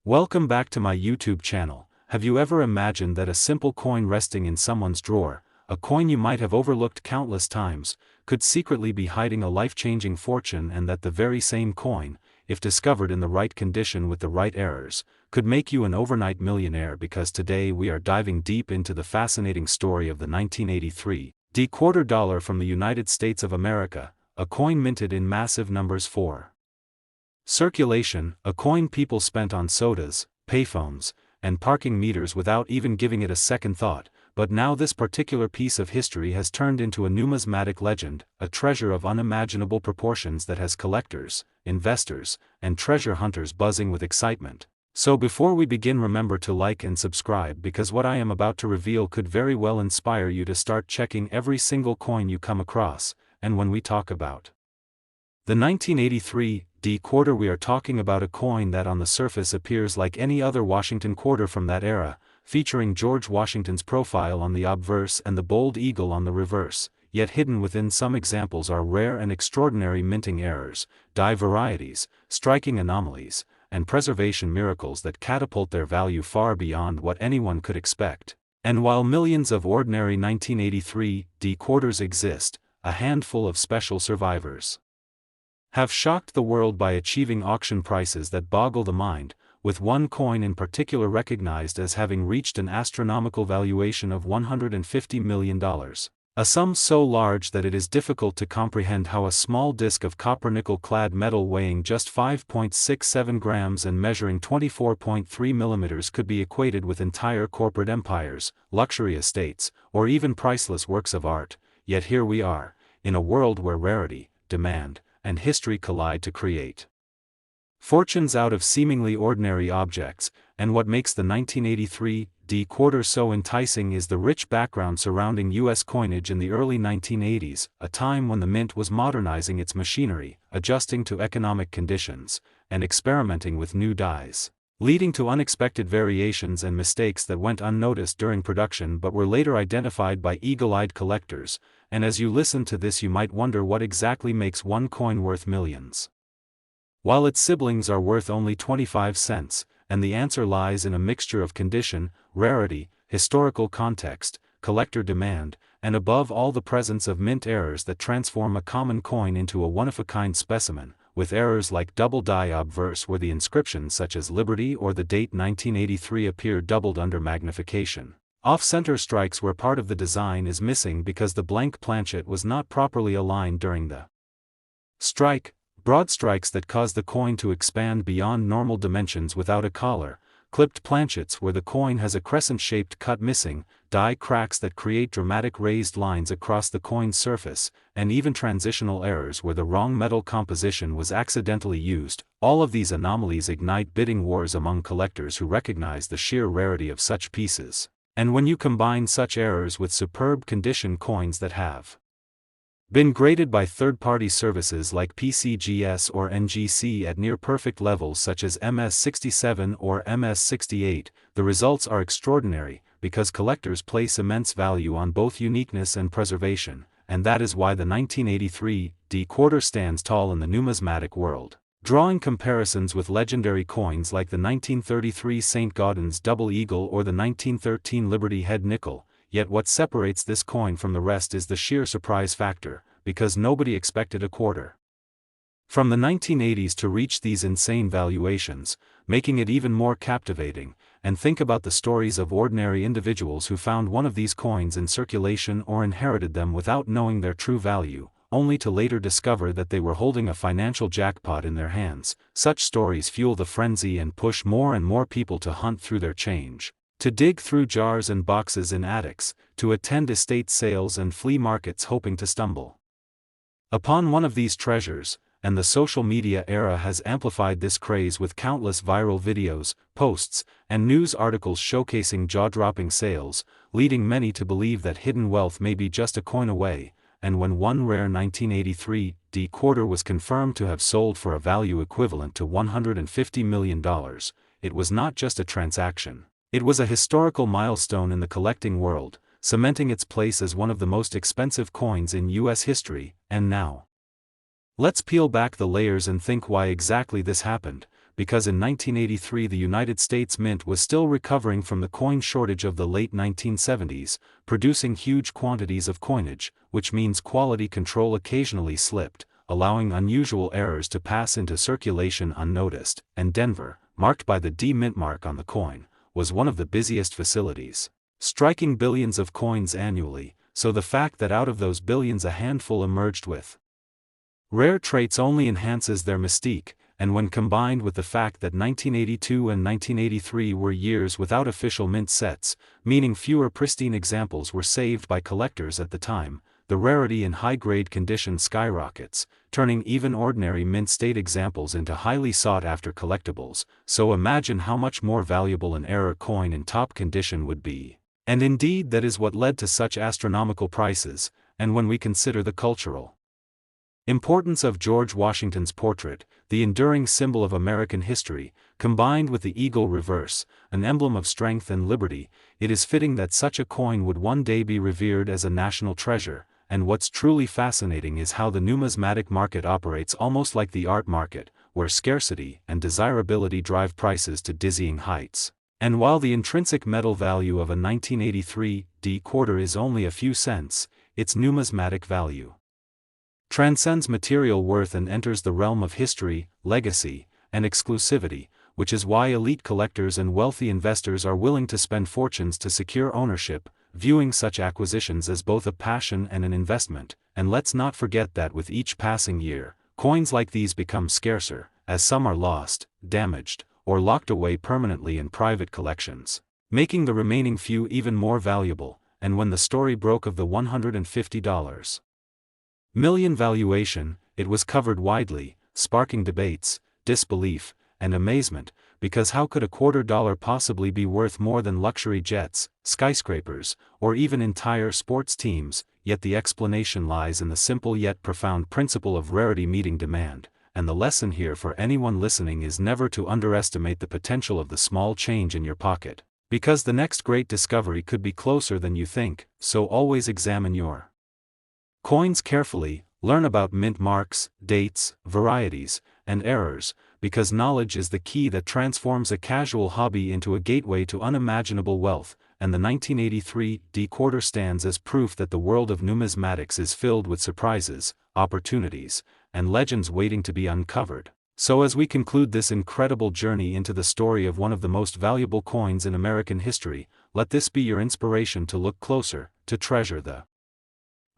Welcome back to my YouTube channel. Have you ever imagined that a simple coin resting in someone's drawer, a coin you might have overlooked countless times, could secretly be hiding a life-changing fortune, and that the very same coin, if discovered in the right condition with the right errors, could make you an overnight millionaire? Because today we are diving deep into the fascinating story of the 1983 quarter dollar from the United States of America, a coin minted in massive numbers for circulation, a coin people spent on sodas, payphones, and parking meters without even giving it a second thought. But now this particular piece of history has turned into a numismatic legend, a treasure of unimaginable proportions that has collectors, investors, and treasure hunters buzzing with excitement. So before we begin, remember to like and subscribe, because what I am about to reveal could very well inspire you to start checking every single coin you come across. And when we talk about the 1983 quarter, we are talking about a coin that on the surface appears like any other Washington quarter from that era, featuring George Washington's profile on the obverse and the bold eagle on the reverse, yet hidden within some examples are rare and extraordinary minting errors, die varieties, striking anomalies, and preservation miracles that catapult their value far beyond what anyone could expect. And while millions of ordinary 1983 quarters exist, a handful of special survivors have shocked the world by achieving auction prices that boggle the mind, with one coin in particular recognized as having reached an astronomical valuation of $150 million. A sum so large that it is difficult to comprehend how a small disc of copper nickel-clad metal weighing just 5.67 grams and measuring 24.3 millimeters could be equated with entire corporate empires, luxury estates, or even priceless works of art. Yet here we are, in a world where rarity, demand, and history collide to create fortunes out of seemingly ordinary objects. And what makes the 1983 quarter so enticing is the rich background surrounding U.S. coinage in the early 1980s, a time when the mint was modernizing its machinery, adjusting to economic conditions, and experimenting with new dies, leading to unexpected variations and mistakes that went unnoticed during production but were later identified by eagle-eyed collectors. And as you listen to this, you might wonder what exactly makes one coin worth millions, while its siblings are worth only 25 cents, and the answer lies in a mixture of condition, rarity, historical context, collector demand, and above all the presence of mint errors that transform a common coin into a one-of-a-kind specimen, with errors like double die obverse where the inscriptions such as Liberty or the date 1983 appear doubled under magnification. Off-center strikes where part of the design is missing because the blank planchet was not properly aligned during the strike, broad strikes that cause the coin to expand beyond normal dimensions without a collar, clipped planchets where the coin has a crescent-shaped cut missing, die cracks that create dramatic raised lines across the coin's surface, and even transitional errors where the wrong metal composition was accidentally used. All of these anomalies ignite bidding wars among collectors who recognize the sheer rarity of such pieces. And when you combine such errors with superb condition coins that have been graded by third-party services like PCGS or NGC at near-perfect levels such as MS67 or MS68, the results are extraordinary, because collectors place immense value on both uniqueness and preservation, and that is why the 1983 quarter stands tall in the numismatic world, drawing comparisons with legendary coins like the 1933 St. Gaudens Double Eagle or the 1913 Liberty Head Nickel. Yet what separates this coin from the rest is the sheer surprise factor, because nobody expected a quarter from the 1980s to reach these insane valuations, making it even more captivating. And think about the stories of ordinary individuals who found one of these coins in circulation or inherited them without knowing their true value, only to later discover that they were holding a financial jackpot in their hands. Such stories fuel the frenzy and push more and more people to hunt through their change, to dig through jars and boxes in attics, to attend estate sales and flea markets hoping to stumble upon one of these treasures. And the social media era has amplified this craze with countless viral videos, posts, and news articles showcasing jaw-dropping sales, leading many to believe that hidden wealth may be just a coin away. And when one rare 1983 quarter was confirmed to have sold for a value equivalent to $150 million, it was not just a transaction. It was a historical milestone in the collecting world, cementing its place as one of the most expensive coins in U.S. history. And now, let's peel back the layers and think why exactly this happened, because in 1983 the United States Mint was still recovering from the coin shortage of the late 1970s, producing huge quantities of coinage, which means quality control occasionally slipped, allowing unusual errors to pass into circulation unnoticed, and Denver, marked by the D Mint mark on the coin, was one of the busiest facilities, striking billions of coins annually, so the fact that out of those billions a handful emerged with rare traits only enhances their mystique, and when combined with the fact that 1982 and 1983 were years without official mint sets, meaning fewer pristine examples were saved by collectors at the time, the rarity in high-grade condition skyrockets, turning even ordinary mint-state examples into highly sought-after collectibles, so imagine how much more valuable an error coin in top condition would be. And indeed that is what led to such astronomical prices, and when we consider the cultural importance of George Washington's portrait, the enduring symbol of American history, combined with the eagle reverse, an emblem of strength and liberty, it is fitting that such a coin would one day be revered as a national treasure, and what's truly fascinating is how the numismatic market operates almost like the art market, where scarcity and desirability drive prices to dizzying heights. And while the intrinsic metal value of a 1983 D quarter is only a few cents, its numismatic value transcends material worth and enters the realm of history, legacy, and exclusivity, which is why elite collectors and wealthy investors are willing to spend fortunes to secure ownership, viewing such acquisitions as both a passion and an investment. And let's not forget that with each passing year, coins like these become scarcer, as some are lost, damaged, or locked away permanently in private collections, making the remaining few even more valuable. And when the story broke of the $150 million valuation, it was covered widely, sparking debates, disbelief, and amazement, because how could $250 possibly be worth more than luxury jets, skyscrapers, or even entire sports teams? Yet the explanation lies in the simple yet profound principle of rarity meeting demand, and the lesson here for anyone listening is never to underestimate the potential of the small change in your pocket, because the next great discovery could be closer than you think. So always examine your coins carefully, learn about mint marks, dates, varieties, and errors, because knowledge is the key that transforms a casual hobby into a gateway to unimaginable wealth, and the 1983 D quarter stands as proof that the world of numismatics is filled with surprises, opportunities, and legends waiting to be uncovered. So as we conclude this incredible journey into the story of one of the most valuable coins in American history, let this be your inspiration to look closer, to treasure the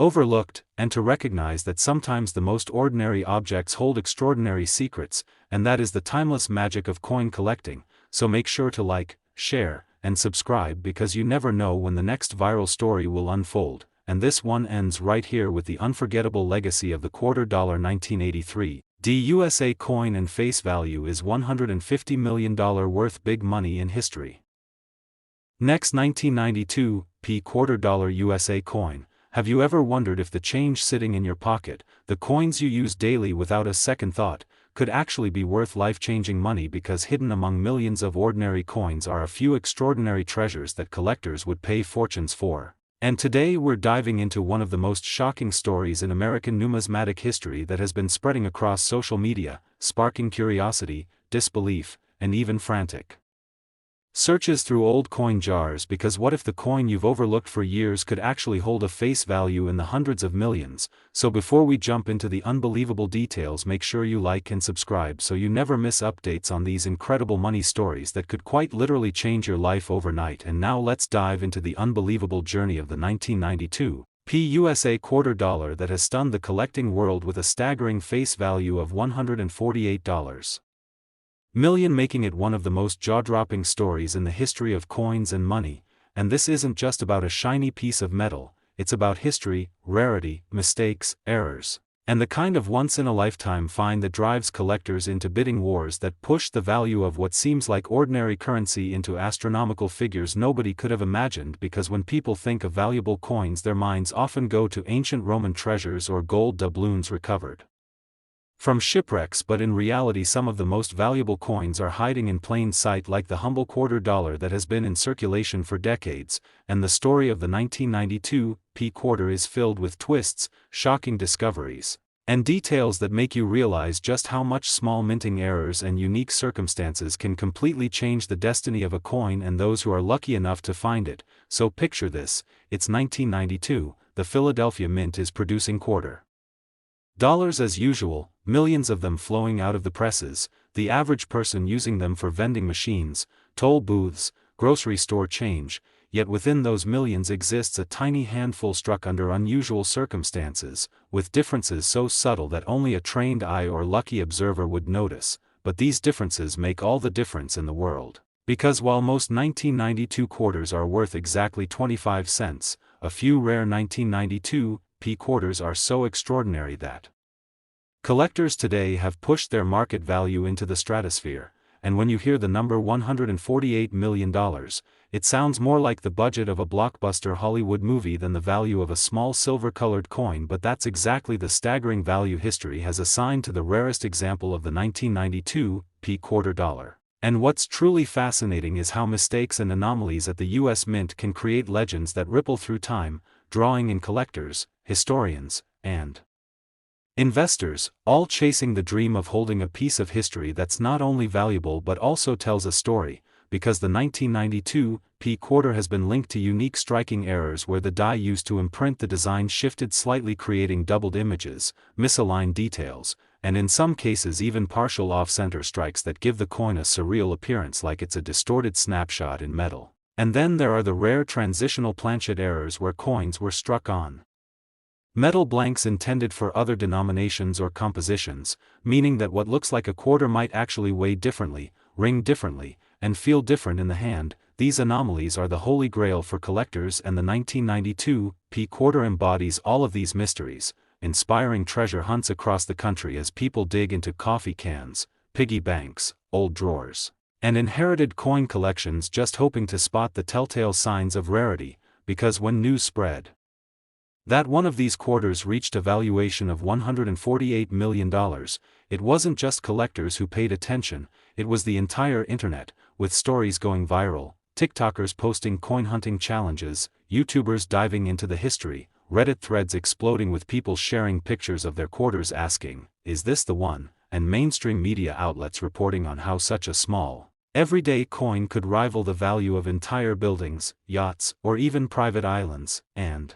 overlooked, and to recognize that sometimes the most ordinary objects hold extraordinary secrets, and that is the timeless magic of coin collecting. So make sure to like, share, and subscribe, because you never know when the next viral story will unfold. And this one ends right here with the unforgettable legacy of the $250 1983 D USA coin, and face value is $150 million worth, big money in history. Next, 1992 P $250 USA coin. Have you ever wondered if the change sitting in your pocket, the coins you use daily without a second thought, could actually be worth life-changing money? Because hidden among millions of ordinary coins are a few extraordinary treasures that collectors would pay fortunes for. And today we're diving into one of the most shocking stories in American numismatic history that has been spreading across social media, sparking curiosity, disbelief, and even frantic searches through old coin jars. Because what if the coin you've overlooked for years could actually hold a face value in the hundreds of millions? So before we jump into the unbelievable details, make sure you like and subscribe so you never miss updates on these incredible money stories that could quite literally change your life overnight. And now let's dive into the unbelievable journey of the 1992 P USA $250 that has stunned the collecting world with a staggering face value of $148 million, making it one of the most jaw-dropping stories in the history of coins and money. And this isn't just about a shiny piece of metal, it's about history, rarity, mistakes, errors, and the kind of once-in-a-lifetime find that drives collectors into bidding wars that push the value of what seems like ordinary currency into astronomical figures nobody could have imagined. Because when people think of valuable coins, their minds often go to ancient Roman treasures or gold doubloons recovered from shipwrecks, but in reality some of the most valuable coins are hiding in plain sight, like the humble $250 that has been in circulation for decades. And the story of the 1992 P quarter is filled with twists, shocking discoveries, And details that make you realize just how much small minting errors and unique circumstances can completely change the destiny of a coin and those who are lucky enough to find it. So picture this, it's 1992, the Philadelphia Mint is producing $quarter dollars as usual, millions of them flowing out of the presses, the average person using them for vending machines, toll booths, grocery store change, yet within those millions exists a tiny handful struck under unusual circumstances, with differences so subtle that only a trained eye or lucky observer would notice, but these differences make all the difference in the world. Because while most 1992 quarters are worth exactly 25 cents, a few rare 1992 p quarters are so extraordinary that collectors today have pushed their market value into the stratosphere, and when you hear the number $148 million, it sounds more like the budget of a blockbuster Hollywood movie than the value of a small silver-colored coin, but that's exactly the staggering value history has assigned to the rarest example of the 1992 p quarter dollar. And what's truly fascinating is how mistakes and anomalies at the US Mint can create legends that ripple through time, drawing in collectors, historians, and investors, all chasing the dream of holding a piece of history that's not only valuable but also tells a story, because the 1992 p quarter has been linked to unique striking errors where the die used to imprint the design shifted slightly, creating doubled images, misaligned details, and in some cases even partial off-center strikes that give the coin a surreal appearance like it's a distorted snapshot in metal. And then there are the rare transitional planchet errors where coins were struck on metal blanks intended for other denominations or compositions, meaning that what looks like a quarter might actually weigh differently, ring differently, and feel different in the hand. These anomalies are the holy grail for collectors, and the 1992 p quarter embodies all of these mysteries, inspiring treasure hunts across the country as people dig into coffee cans, piggy banks, old drawers, and inherited coin collections, just hoping to spot the telltale signs of rarity, because when news spread that one of these quarters reached a valuation of $148 million, it wasn't just collectors who paid attention, it was the entire internet, with stories going viral, TikTokers posting coin hunting challenges, YouTubers diving into the history, Reddit threads exploding with people sharing pictures of their quarters asking, "Is this the one?" and mainstream media outlets reporting on how such a small, everyday coin could rival the value of entire buildings, yachts, or even private islands. And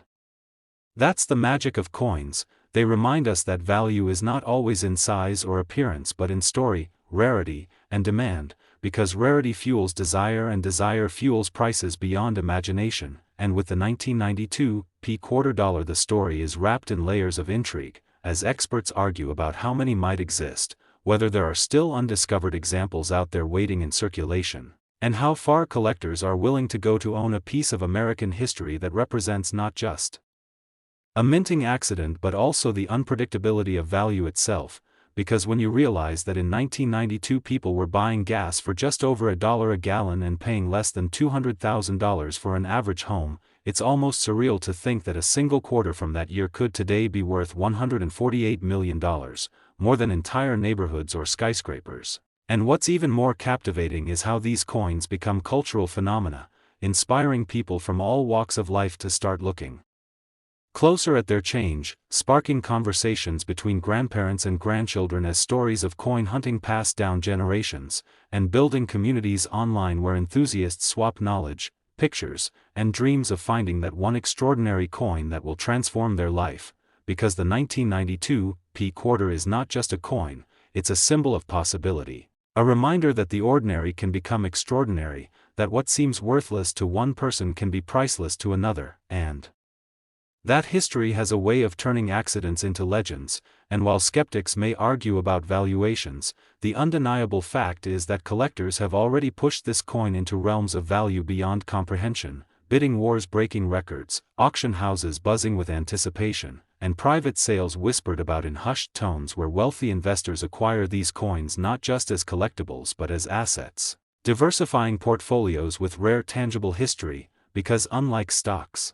that's the magic of coins, they remind us that value is not always in size or appearance but in story, rarity, and demand, because rarity fuels desire and desire fuels prices beyond imagination. And with the 1992 p quarter dollar, the story is wrapped in layers of intrigue, as experts argue about how many might exist, whether there are still undiscovered examples out there waiting in circulation, and how far collectors are willing to go to own a piece of American history that represents not just a minting accident but also the unpredictability of value itself, because when you realize that in 1992 people were buying gas for just over $1 a gallon and paying less than $200,000 for an average home, it's almost surreal to think that a single quarter from that year could today be worth $148 million, more than entire neighborhoods or skyscrapers. And what's even more captivating is how these coins become cultural phenomena, inspiring people from all walks of life to start looking closer at their change, sparking conversations between grandparents and grandchildren as stories of coin hunting pass down generations, and building communities online where enthusiasts swap knowledge, pictures, and dreams of finding that one extraordinary coin that will transform their life, because the 1992 p quarter is not just a coin, it's a symbol of possibility, a reminder that the ordinary can become extraordinary, that what seems worthless to one person can be priceless to another, and that history has a way of turning accidents into legends. And while skeptics may argue about valuations, the undeniable fact is that collectors have already pushed this coin into realms of value beyond comprehension, bidding wars breaking records, auction houses buzzing with anticipation, and private sales whispered about in hushed tones where wealthy investors acquire these coins not just as collectibles but as assets, diversifying portfolios with rare tangible history, because unlike stocks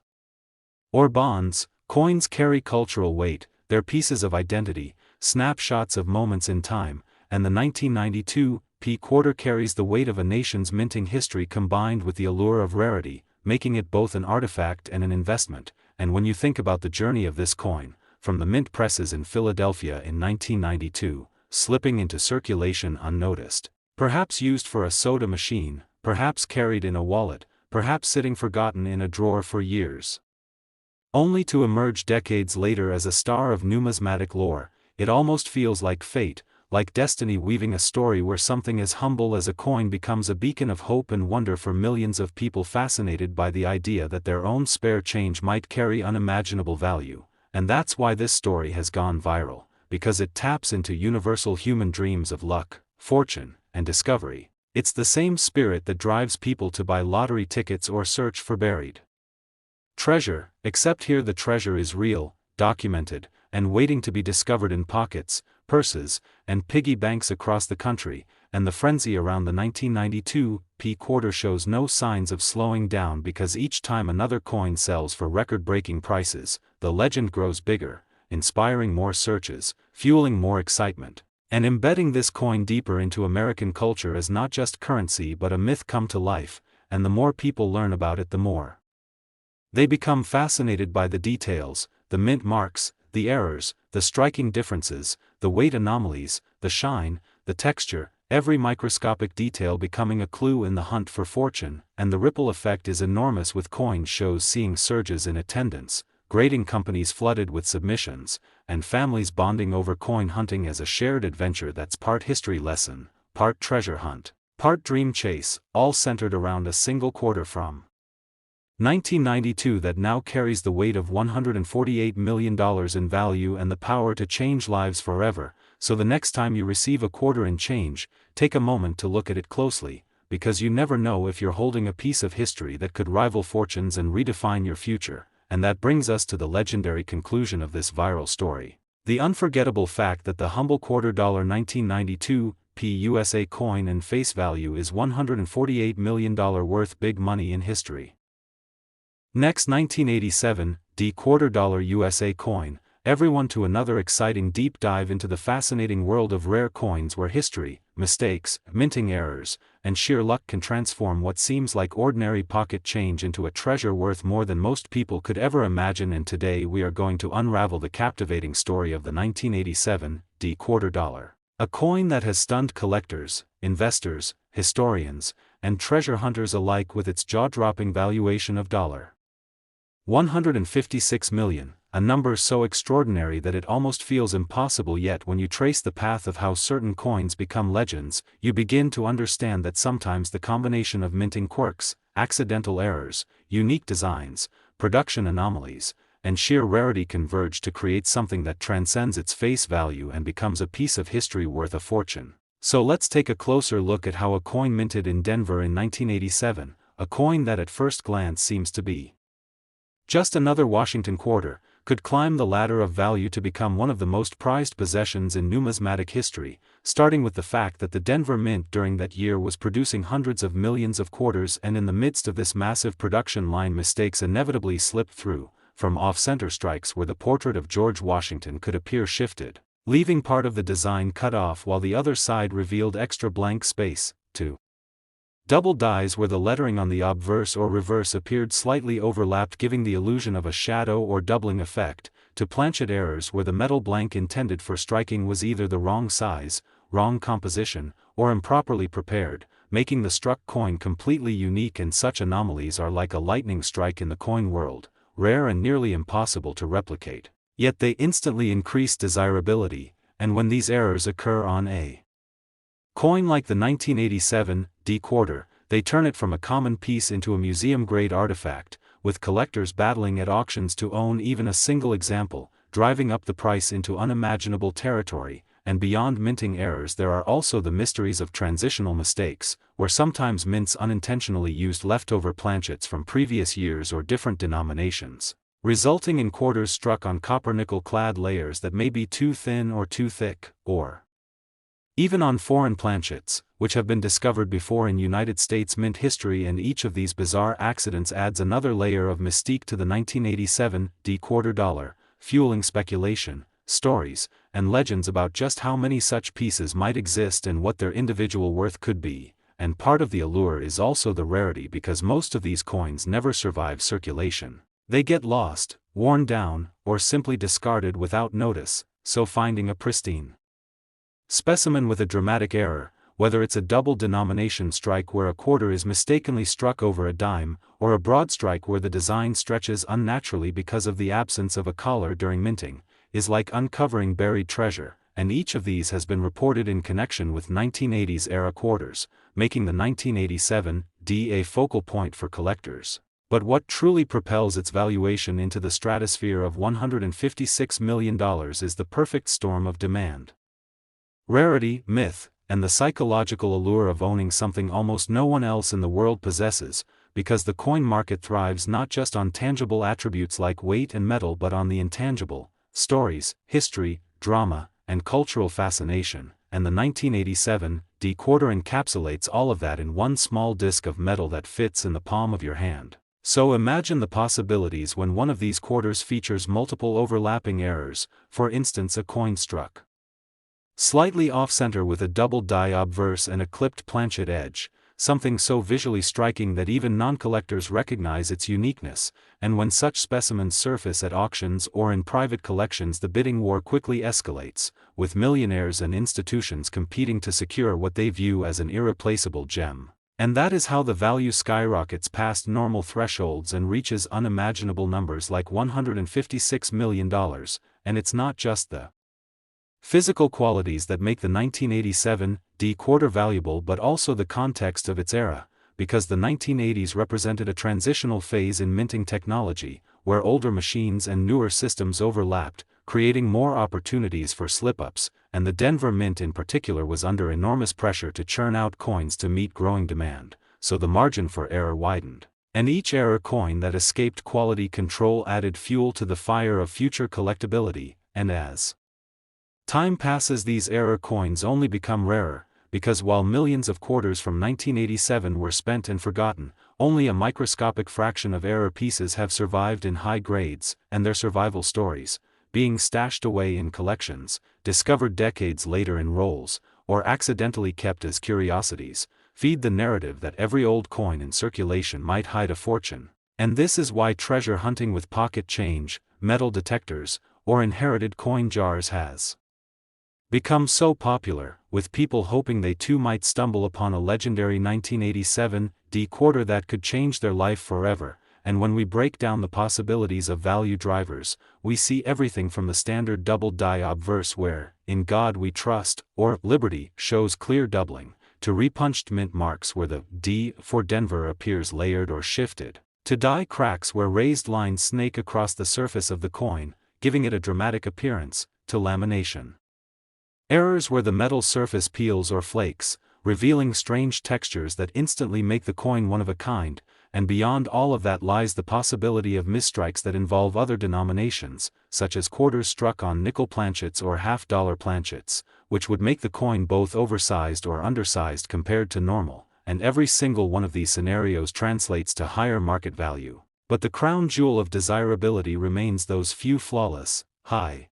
or bonds, coins carry cultural weight, they're pieces of identity, snapshots of moments in time, and the 1992 p quarter carries the weight of a nation's minting history combined with the allure of rarity, making it both an artifact and an investment. And when you think about the journey of this coin, from the mint presses in Philadelphia in 1992, slipping into circulation unnoticed. Perhaps used for a soda machine, perhaps carried in a wallet, perhaps sitting forgotten in a drawer for years. Only to emerge decades later as a star of numismatic lore. It almost feels like fate, like destiny weaving a story where something as humble as a coin becomes a beacon of hope and wonder for millions of people fascinated by the idea that their own spare change might carry unimaginable value. And that's why this story has gone viral, because it taps into universal human dreams of luck, fortune, and discovery. It's the same spirit that drives people to buy lottery tickets or search for buried treasure, except here the treasure is real, documented, and waiting to be discovered in pockets, purses, and piggy banks across the country, and the frenzy around the 1992 quarter shows no signs of slowing down because each time another coin sells for record-breaking prices, the legend grows bigger, inspiring more searches, fueling more excitement, and embedding this coin deeper into American culture as not just currency but a myth come to life, and the more people learn about it the more they become fascinated by the details, the mint marks, the errors, the striking differences, the weight anomalies, the shine, the texture, every microscopic detail becoming a clue in the hunt for fortune, and the ripple effect is enormous with coin shows seeing surges in attendance, grading companies flooded with submissions, and families bonding over coin hunting as a shared adventure that's part history lesson, part treasure hunt, part dream chase, all centered around a single quarter from 1992 that now carries the weight of $148 million in value and the power to change lives forever. So the next time you receive a quarter in change, take a moment to look at it closely, because you never know if you're holding a piece of history that could rival fortunes and redefine your future. And that brings us to the legendary conclusion of this viral story. The unforgettable fact that the humble $quarter 1992 USA coin and face value is $148 million worth big money in history. Next 1987, $quarter USA coin, everyone to another exciting deep dive into the fascinating world of rare coins where history, mistakes, minting errors, and sheer luck can transform what seems like ordinary pocket change into a treasure worth more than most people could ever imagine. And today we are going to unravel the captivating story of the 1987 $quarter, a coin that has stunned collectors, investors, historians, and treasure hunters alike with its jaw-dropping valuation of $156 million, a number so extraordinary that it almost feels impossible. Yet when you trace the path of how certain coins become legends, you begin to understand that sometimes the combination of minting quirks, accidental errors, unique designs, production anomalies, and sheer rarity converge to create something that transcends its face value and becomes a piece of history worth a fortune. So let's take a closer look at how a coin minted in Denver in 1987, a coin that at first glance seems to be just another Washington quarter, could climb the ladder of value to become one of the most prized possessions in numismatic history, starting with the fact that the Denver Mint during that year was producing hundreds of millions of quarters, and in the midst of this massive production line mistakes inevitably slipped through, from off-center strikes where the portrait of George Washington could appear shifted, leaving part of the design cut off while the other side revealed extra blank space, to double dies where the lettering on the obverse or reverse appeared slightly overlapped giving the illusion of a shadow or doubling effect, to planchet errors where the metal blank intended for striking was either the wrong size, wrong composition, or improperly prepared, making the struck coin completely unique. And such anomalies are like a lightning strike in the coin world, rare and nearly impossible to replicate. Yet they instantly increase desirability, and when these errors occur on a coin like the 1987 $quarter, they turn it from a common piece into a museum-grade artifact, with collectors battling at auctions to own even a single example, driving up the price into unimaginable territory. And beyond minting errors there are also the mysteries of transitional mistakes, where sometimes mints unintentionally used leftover planchets from previous years or different denominations, resulting in quarters struck on copper-nickel-clad layers that may be too thin or too thick, or even on foreign planchets, which have been discovered before in United States mint history. And each of these bizarre accidents adds another layer of mystique to the 1987 $quarter, fueling speculation, stories, and legends about just how many such pieces might exist and what their individual worth could be. And part of the allure is also the rarity, because most of these coins never survive circulation. They get lost, worn down, or simply discarded without notice, so finding a pristine specimen with a dramatic error, whether it's a double denomination strike where a quarter is mistakenly struck over a dime, or a broad strike where the design stretches unnaturally because of the absence of a collar during minting, is like uncovering buried treasure, and each of these has been reported in connection with 1980s-era quarters, making the 1987 D a focal point for collectors. But what truly propels its valuation into the stratosphere of $156 million is the perfect storm of demand, rarity, myth, and the psychological allure of owning something almost no one else in the world possesses, because the coin market thrives not just on tangible attributes like weight and metal but on the intangible, stories, history, drama, and cultural fascination, and the 1987 D quarter encapsulates all of that in one small disc of metal that fits in the palm of your hand. So imagine the possibilities when one of these quarters features multiple overlapping errors, for instance a coin struck slightly off-center with a double die obverse and a clipped planchet edge, something so visually striking that even non-collectors recognize its uniqueness, and when such specimens surface at auctions or in private collections the bidding war quickly escalates, with millionaires and institutions competing to secure what they view as an irreplaceable gem. And that is how the value skyrockets past normal thresholds and reaches unimaginable numbers like $156 million, and it's not just the physical qualities that make the 1987 D quarter valuable but also the context of its era, because the 1980s represented a transitional phase in minting technology, where older machines and newer systems overlapped, creating more opportunities for slip-ups, and the Denver Mint in particular was under enormous pressure to churn out coins to meet growing demand, so the margin for error widened. And each error coin that escaped quality control added fuel to the fire of future collectability, and as time passes these error coins only become rarer, because while millions of quarters from 1987 were spent and forgotten, only a microscopic fraction of error pieces have survived in high grades, and their survival stories, being stashed away in collections, discovered decades later in rolls, or accidentally kept as curiosities, feed the narrative that every old coin in circulation might hide a fortune. And this is why treasure hunting with pocket change, metal detectors, or inherited coin jars has become so popular, with people hoping they too might stumble upon a legendary 1987 D quarter that could change their life forever. And when we break down the possibilities of value drivers, we see everything from the standard double die obverse where, "In God We Trust," or "Liberty" shows clear doubling, to repunched mint marks where the D for Denver appears layered or shifted, to die cracks where raised lines snake across the surface of the coin, giving it a dramatic appearance, to lamination errors where the metal surface peels or flakes, revealing strange textures that instantly make the coin one of a kind, and beyond all of that lies the possibility of misstrikes that involve other denominations, such as quarters struck on nickel planchets or half-dollar planchets, which would make the coin both oversized or undersized compared to normal, and every single one of these scenarios translates to higher market value. But the crown jewel of desirability remains those few flawless, high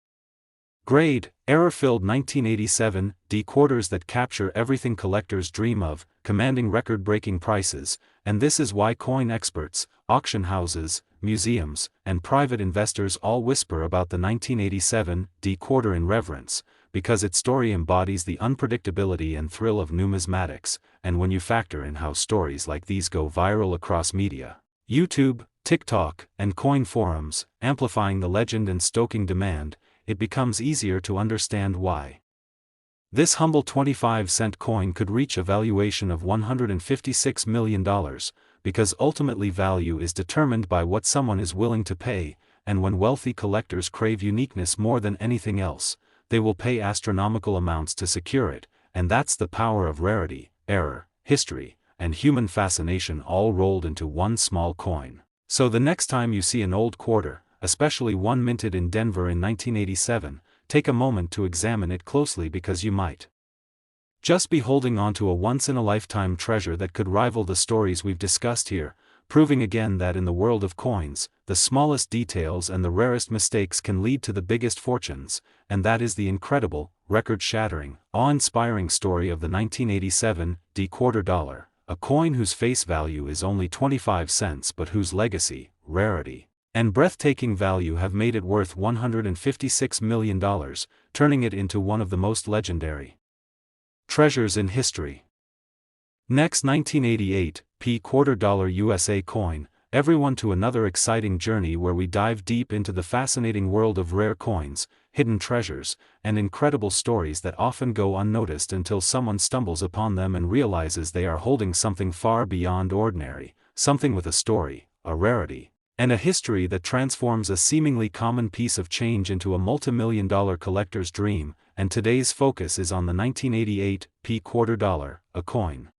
grade, error-filled 1987 D quarters that capture everything collectors dream of, commanding record-breaking prices, and this is why coin experts, auction houses, museums, and private investors all whisper about the 1987 D quarter in reverence, because its story embodies the unpredictability and thrill of numismatics, and when you factor in how stories like these go viral across media, YouTube, TikTok, and coin forums, amplifying the legend and stoking demand, it becomes easier to understand why this humble 25-cent coin could reach a valuation of $156 million, because ultimately value is determined by what someone is willing to pay, and when wealthy collectors crave uniqueness more than anything else, they will pay astronomical amounts to secure it, and that's the power of rarity, error, history, and human fascination all rolled into one small coin. So the next time you see an old quarter, especially one minted in Denver in 1987, take a moment to examine it closely because you might just be holding on to a once-in-a-lifetime treasure that could rival the stories we've discussed here, proving again that in the world of coins, the smallest details and the rarest mistakes can lead to the biggest fortunes, and that is the incredible, record-shattering, awe-inspiring story of the 1987 D quarter dollar, a coin whose face value is only 25 cents but whose legacy, rarity, and breathtaking value have made it worth $156 million, turning it into one of the most legendary treasures in history. Next, 1988 quarter dollar USA coin. Everyone to another exciting journey where we dive deep into the fascinating world of rare coins, hidden treasures, and incredible stories that often go unnoticed until someone stumbles upon them and realizes they are holding something far beyond ordinary, something with a story, a rarity, and a history that transforms a seemingly common piece of change into a multi-million-dollar collector's dream. And today's focus is on the 1988 quarter dollar, a coin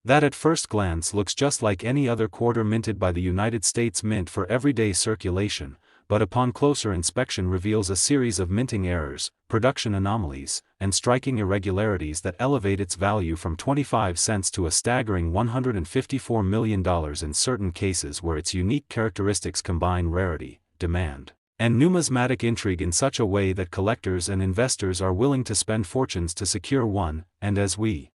that at first glance looks just like any other quarter minted by the United States Mint for everyday circulation, but upon closer inspection reveals a series of minting errors, production anomalies, and striking irregularities that elevate its value from 25 cents to a staggering $154 million in certain cases, where its unique characteristics combine rarity, demand, and numismatic intrigue in such a way that collectors and investors are willing to spend fortunes to secure one. And as we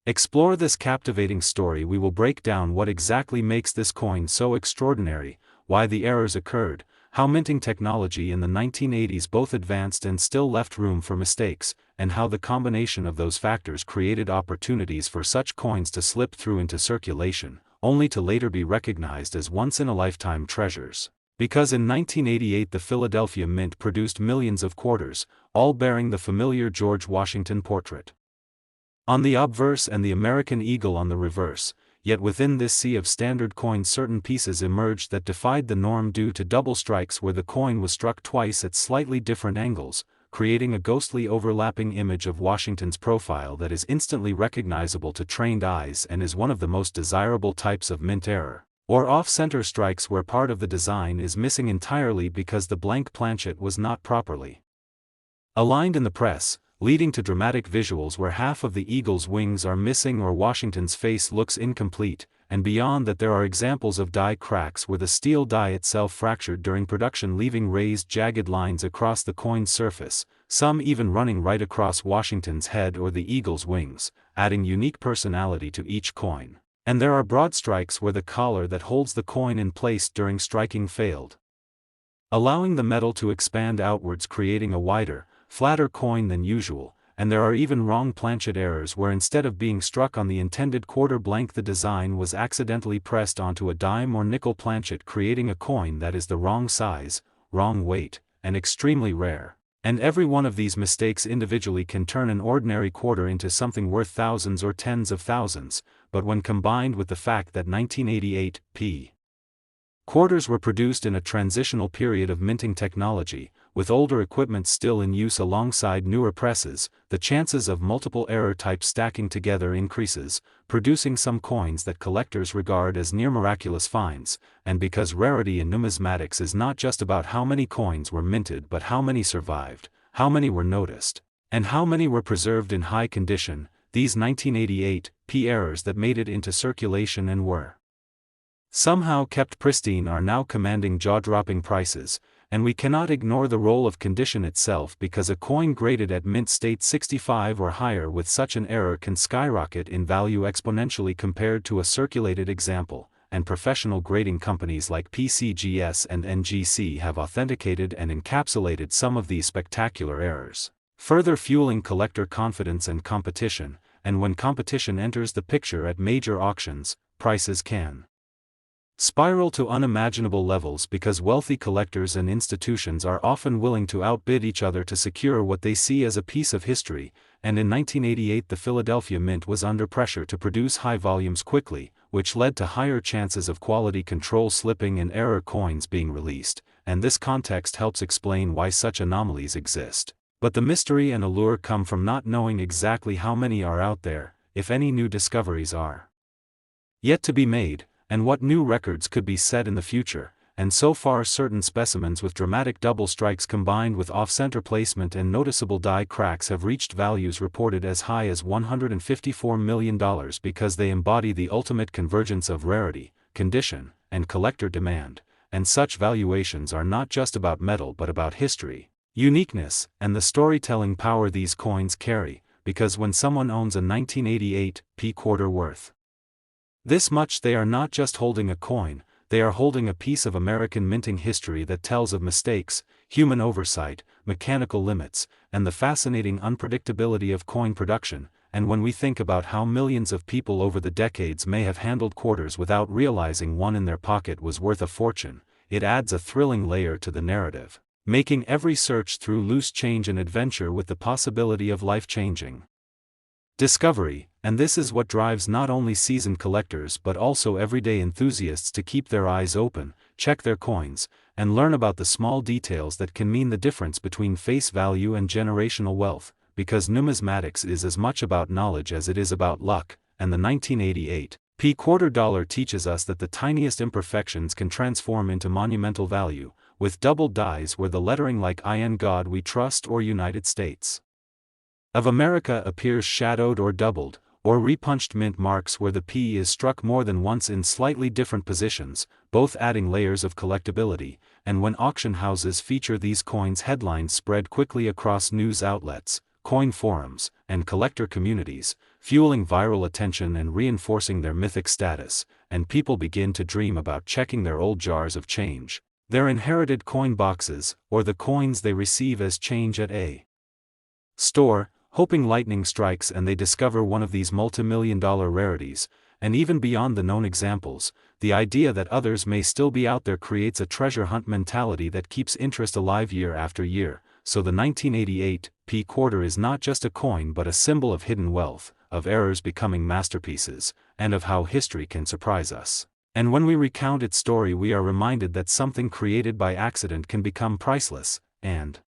explore this captivating story, we will break down what exactly makes this coin so extraordinary, why the errors occurred, how minting technology in the 1980s both advanced and still left room for mistakes, and how the combination of those factors created opportunities for such coins to slip through into circulation, only to later be recognized as once-in-a-lifetime treasures. Because in 1988 the Philadelphia Mint produced millions of quarters, all bearing the familiar George Washington portrait on the obverse and the American eagle on the reverse. Yet within this sea of standard coins certain pieces emerged that defied the norm due to double strikes where the coin was struck twice at slightly different angles, creating a ghostly overlapping image of Washington's profile that is instantly recognizable to trained eyes and is one of the most desirable types of mint error, or off-center strikes where part of the design is missing entirely because the blank planchet was not properly aligned in the press, leading to dramatic visuals where half of the eagle's wings are missing or Washington's face looks incomplete. And beyond that, there are examples of die cracks where the steel die itself fractured during production, leaving raised jagged lines across the coin's surface, some even running right across Washington's head or the eagle's wings, adding unique personality to each coin. And there are broad strikes where the collar that holds the coin in place during striking failed, allowing the metal to expand outwards, creating a wider, flatter coin than usual. And there are even wrong planchet errors where instead of being struck on the intended quarter blank the design was accidentally pressed onto a dime or nickel planchet, creating a coin that is the wrong size, wrong weight, and extremely rare. And every one of these mistakes individually can turn an ordinary quarter into something worth thousands or tens of thousands, but when combined with the fact that 1988 quarters were produced in a transitional period of minting technology, with older equipment still in use alongside newer presses, the chances of multiple error types stacking together increases, producing some coins that collectors regard as near miraculous finds. And because rarity in numismatics is not just about how many coins were minted but how many survived, how many were noticed, and how many were preserved in high condition, these 1988 errors that made it into circulation and were somehow kept pristine are now commanding jaw-dropping prices. And we cannot ignore the role of condition itself, because a coin graded at mint state 65 or higher with such an error can skyrocket in value exponentially compared to a circulated example, and professional grading companies like PCGS and NGC have authenticated and encapsulated some of these spectacular errors, further fueling collector confidence and competition. And when competition enters the picture at major auctions, prices can spiral to unimaginable levels, because wealthy collectors and institutions are often willing to outbid each other to secure what they see as a piece of history. And in 1988 the Philadelphia Mint was under pressure to produce high volumes quickly, which led to higher chances of quality control slipping and error coins being released. And this context helps explain why such anomalies exist. But the mystery and allure come from not knowing exactly how many are out there, if any new discoveries are yet to be made, and what new records could be set in the future. And so far certain specimens with dramatic double strikes combined with off-center placement and noticeable die cracks have reached values reported as high as $154 million, because they embody the ultimate convergence of rarity, condition, and collector demand. And such valuations are not just about metal but about history, uniqueness, and the storytelling power these coins carry. Because when someone owns a 1988 quarter worth this much, they are not just holding a coin, they are holding a piece of American minting history that tells of mistakes, human oversight, mechanical limits, and the fascinating unpredictability of coin production. And when we think about how millions of people over the decades may have handled quarters without realizing one in their pocket was worth a fortune, it adds a thrilling layer to the narrative, making every search through loose change an adventure with the possibility of life-changing discovery. And this is what drives not only seasoned collectors but also everyday enthusiasts to keep their eyes open, check their coins, and learn about the small details that can mean the difference between face value and generational wealth, because numismatics is as much about knowledge as it is about luck, and the 1988 quarter dollar teaches us that the tiniest imperfections can transform into monumental value, with doubled dies where the lettering like "In God We Trust" or "United States of America" appears shadowed or doubled, or repunched mint marks where the P is struck more than once in slightly different positions, both adding layers of collectability. And when auction houses feature these coins, headlines spread quickly across news outlets, coin forums, and collector communities, fueling viral attention and reinforcing their mythic status, and people begin to dream about checking their old jars of change, their inherited coin boxes, or the coins they receive as change at a store, hoping lightning strikes and they discover one of these multi-million-dollar rarities. And even beyond the known examples, the idea that others may still be out there creates a treasure hunt mentality that keeps interest alive year after year. So the 1988 quarter is not just a coin but a symbol of hidden wealth, of errors becoming masterpieces, and of how history can surprise us. And when we recount its story, we are reminded that something created by accident can become priceless, and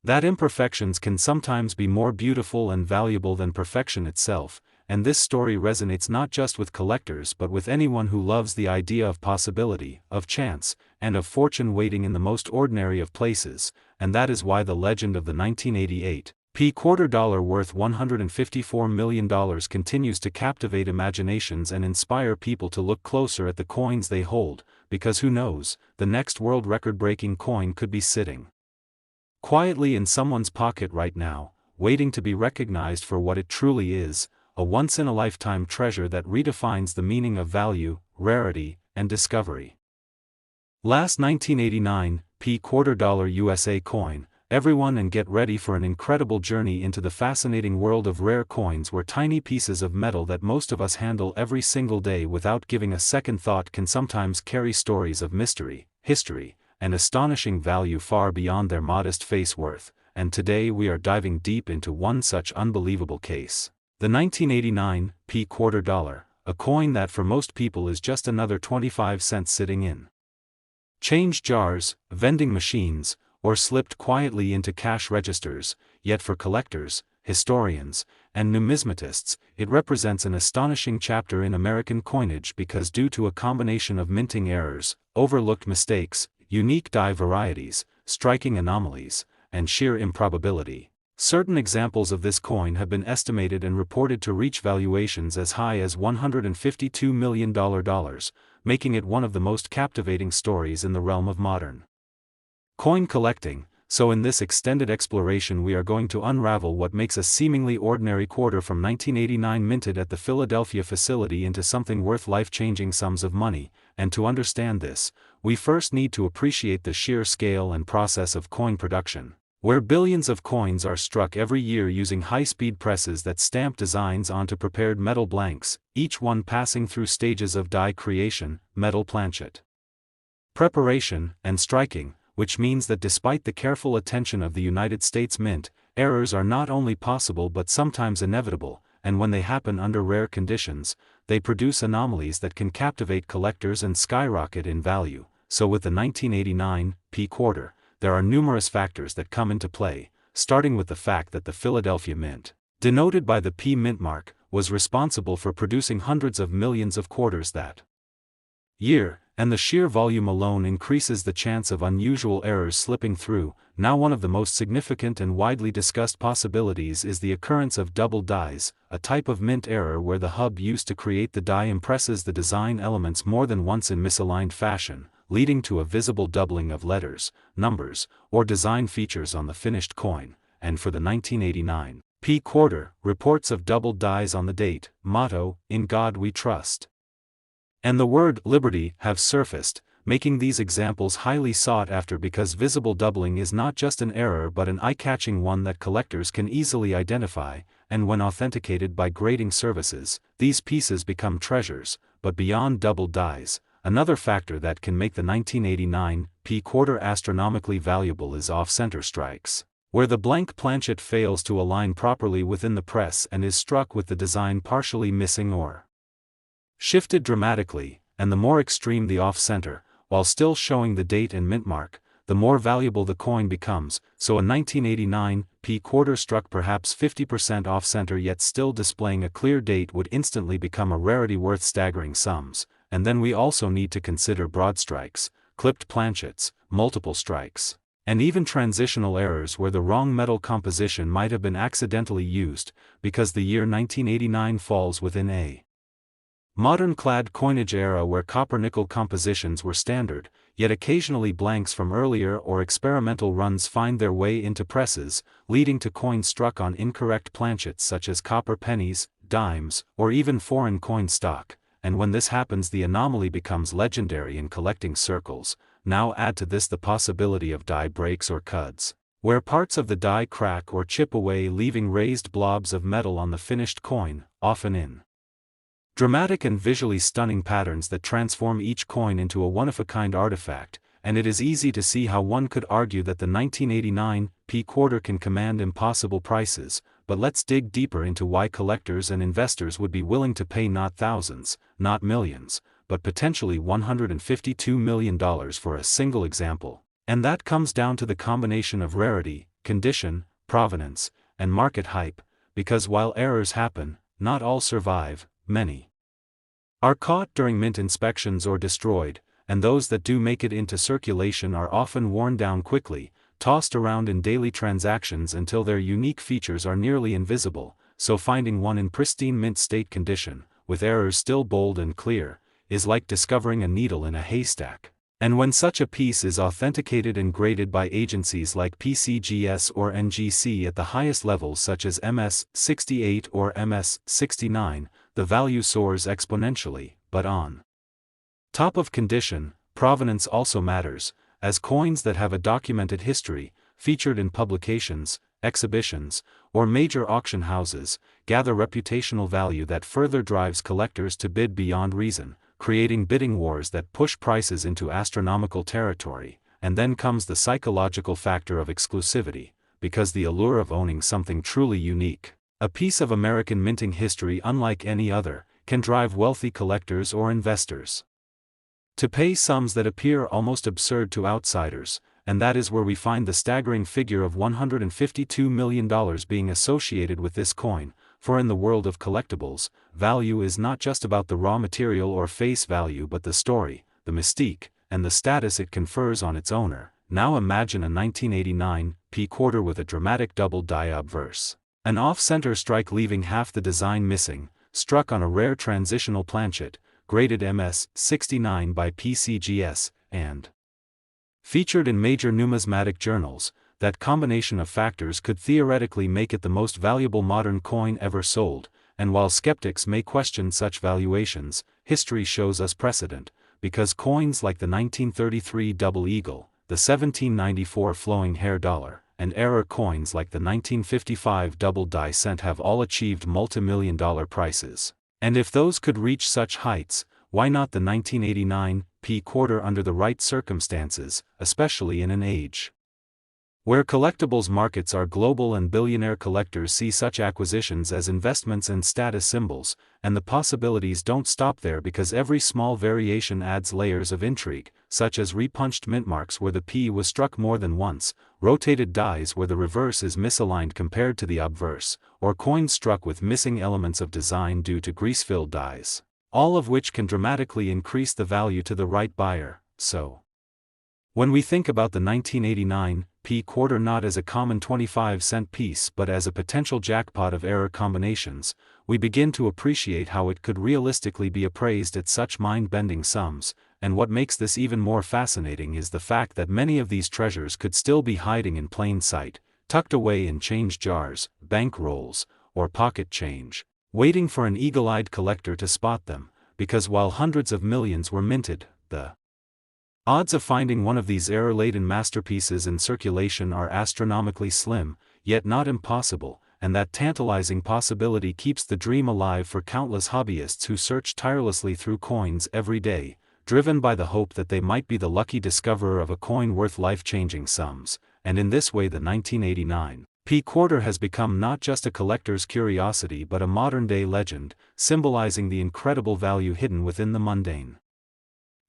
that imperfections can sometimes be more beautiful and valuable than perfection itself. And this story resonates not just with collectors but with anyone who loves the idea of possibility, of chance, and of fortune waiting in the most ordinary of places. And that is why the legend of the 1988 quarter dollar worth $154 million continues to captivate imaginations and inspire people to look closer at the coins they hold, because who knows, the next world record-breaking coin could be sitting quietly in someone's pocket right now, waiting to be recognized for what it truly is, a once-in-a-lifetime treasure that redefines the meaning of value, rarity, and discovery. Last 1989 quarter dollar USA coin, everyone, and get ready for an incredible journey into the fascinating world of rare coins where tiny pieces of metal that most of us handle every single day without giving a second thought can sometimes carry stories of mystery, history, and astonishing value far beyond their modest face worth. And today we are diving deep into one such unbelievable case. The 1989 quarter dollar, a coin that for most people is just another 25 cents sitting in change jars, vending machines, or slipped quietly into cash registers, yet for collectors, historians, and numismatists, it represents an astonishing chapter in American coinage because due to a combination of minting errors, overlooked mistakes, unique die varieties, striking anomalies, and sheer improbability, certain examples of this coin have been estimated and reported to reach valuations as high as $152 million, making it one of the most captivating stories in the realm of modern coin collecting. So in this extended exploration we are going to unravel what makes a seemingly ordinary quarter from 1989 minted at the Philadelphia facility into something worth life-changing sums of money. And to understand this, we first need to appreciate the sheer scale and process of coin production, where billions of coins are struck every year using high-speed presses that stamp designs onto prepared metal blanks, each one passing through stages of die creation, metal planchet preparation, and striking, which means that despite the careful attention of the United States Mint, errors are not only possible but sometimes inevitable, and when they happen under rare conditions, they produce anomalies that can captivate collectors and skyrocket in value. So with the 1989 quarter, there are numerous factors that come into play, starting with the fact that the Philadelphia Mint, denoted by the P mint mark, was responsible for producing hundreds of millions of quarters that year, and the sheer volume alone increases the chance of unusual errors slipping through. Now one of the most significant and widely discussed possibilities is the occurrence of double dies, a type of mint error where the hub used to create the die impresses the design elements more than once in misaligned fashion, leading to a visible doubling of letters, numbers, or design features on the finished coin. And for the 1989 quarter, reports of doubled dies on the date, motto, "In God We Trust" and the word liberty have surfaced, making these examples highly sought after because visible doubling is not just an error but an eye-catching one that collectors can easily identify, and when authenticated by grading services, these pieces become treasures. But beyond double dies, another factor that can make the 1989 P-quarter astronomically valuable is off-center strikes, where the blank planchet fails to align properly within the press and is struck with the design partially missing or shifted dramatically, and the more extreme the off-center, while still showing the date and mint mark, the more valuable the coin becomes. So a 1989 P-quarter struck perhaps 50% off-center yet still displaying a clear date would instantly become a rarity worth staggering sums. And then we also need to consider broad strikes, clipped planchets, multiple strikes, and even transitional errors where the wrong metal composition might have been accidentally used, because the year 1989 falls within a modern clad coinage era where copper-nickel compositions were standard, yet occasionally blanks from earlier or experimental runs find their way into presses, leading to coins struck on incorrect planchets such as copper pennies, dimes, or even foreign coin stock. And when this happens, the anomaly becomes legendary in collecting circles. Now add to this the possibility of die breaks or cuds, where parts of the die crack or chip away leaving raised blobs of metal on the finished coin, often in dramatic and visually stunning patterns that transform each coin into a one-of-a-kind artifact, and it is easy to see how one could argue that the 1989 P-quarter can command impossible prices. But let's dig deeper into why collectors and investors would be willing to pay not thousands, not millions, but potentially $152 million for a single example. And that comes down to the combination of rarity, condition, provenance, and market hype, because while errors happen, not all survive, many are caught during mint inspections or destroyed, and those that do make it into circulation are often worn down quickly, tossed around in daily transactions until their unique features are nearly invisible. So finding one in pristine mint state condition, with errors still bold and clear, is like discovering a needle in a haystack. And when such a piece is authenticated and graded by agencies like PCGS or NGC at the highest levels such as MS-68 or MS-69, the value soars exponentially. But on top of condition, provenance also matters, as coins that have a documented history, featured in publications, exhibitions, or major auction houses, gather reputational value that further drives collectors to bid beyond reason, creating bidding wars that push prices into astronomical territory. And then comes the psychological factor of exclusivity, because the allure of owning something truly unique, a piece of American minting history unlike any other, can drive wealthy collectors or investors to pay sums that appear almost absurd to outsiders. And that is where we find the staggering figure of $152 million being associated with this coin. For in the world of collectibles, value is not just about the raw material or face value but the story, the mystique, and the status it confers on its owner. Now imagine a 1989 P-quarter with a dramatic double die obverse, an off-center strike leaving half the design missing, struck on a rare transitional planchet, graded MS-69 by PCGS, and featured in major numismatic journals. That combination of factors could theoretically make it the most valuable modern coin ever sold, and while skeptics may question such valuations, history shows us precedent, because coins like the 1933 Double Eagle, the 1794 Flowing Hair Dollar, and error coins like the 1955 Double Die Cent have all achieved multi-million-dollar prices. And if those could reach such heights, why not the 1989 P-quarter under the right circumstances, especially in an age where collectibles markets are global and billionaire collectors see such acquisitions as investments and status symbols. And the possibilities don't stop there, because every small variation adds layers of intrigue, such as repunched mint marks where the P was struck more than once, rotated dies where the reverse is misaligned compared to the obverse, or coins struck with missing elements of design due to grease-filled dies, all of which can dramatically increase the value to the right buyer. So when we think about the 1989 P-quarter not as a common 25-cent piece but as a potential jackpot of error combinations, we begin to appreciate how it could realistically be appraised at such mind-bending sums. And what makes this even more fascinating is the fact that many of these treasures could still be hiding in plain sight, tucked away in change jars, bank rolls, or pocket change, waiting for an eagle-eyed collector to spot them. because while hundreds of millions were minted, the odds of finding one of these error-laden masterpieces in circulation are astronomically slim, yet not impossible, and that tantalizing possibility keeps the dream alive for countless hobbyists who search tirelessly through coins every day, driven by the hope that they might be the lucky discoverer of a coin worth life-changing sums. And in this way the 1989 P-quarter has become not just a collector's curiosity but a modern-day legend, symbolizing the incredible value hidden within the mundane.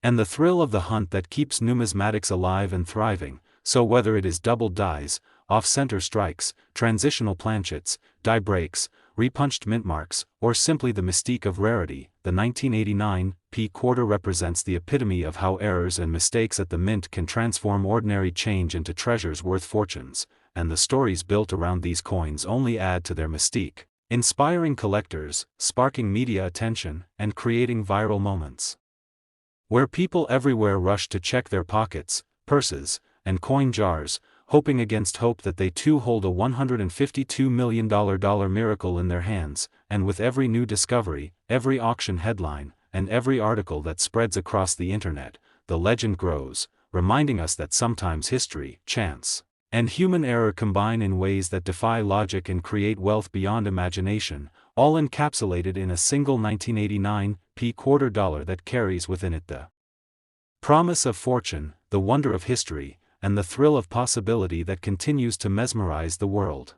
And the thrill of the hunt that keeps numismatics alive and thriving, so whether it is doubled dies, off-center strikes, transitional planchets, die breaks, repunched mint marks, or simply the mystique of rarity, the 1989 P-quarter represents the epitome of how errors and mistakes at the mint can transform ordinary change into treasures worth fortunes, and the stories built around these coins only add to their mystique, inspiring collectors, sparking media attention, and creating viral moments, where people everywhere rush to check their pockets, purses, and coin jars, hoping against hope that they too hold a $152 million miracle in their hands. And with every new discovery, every auction headline, and every article that spreads across the internet, the legend grows, reminding us that sometimes history, chance, and human error combine in ways that defy logic and create wealth beyond imagination, all encapsulated in a single 1989 P-quarter dollar that carries within it the promise of fortune, the wonder of history, and the thrill of possibility that continues to mesmerize the world.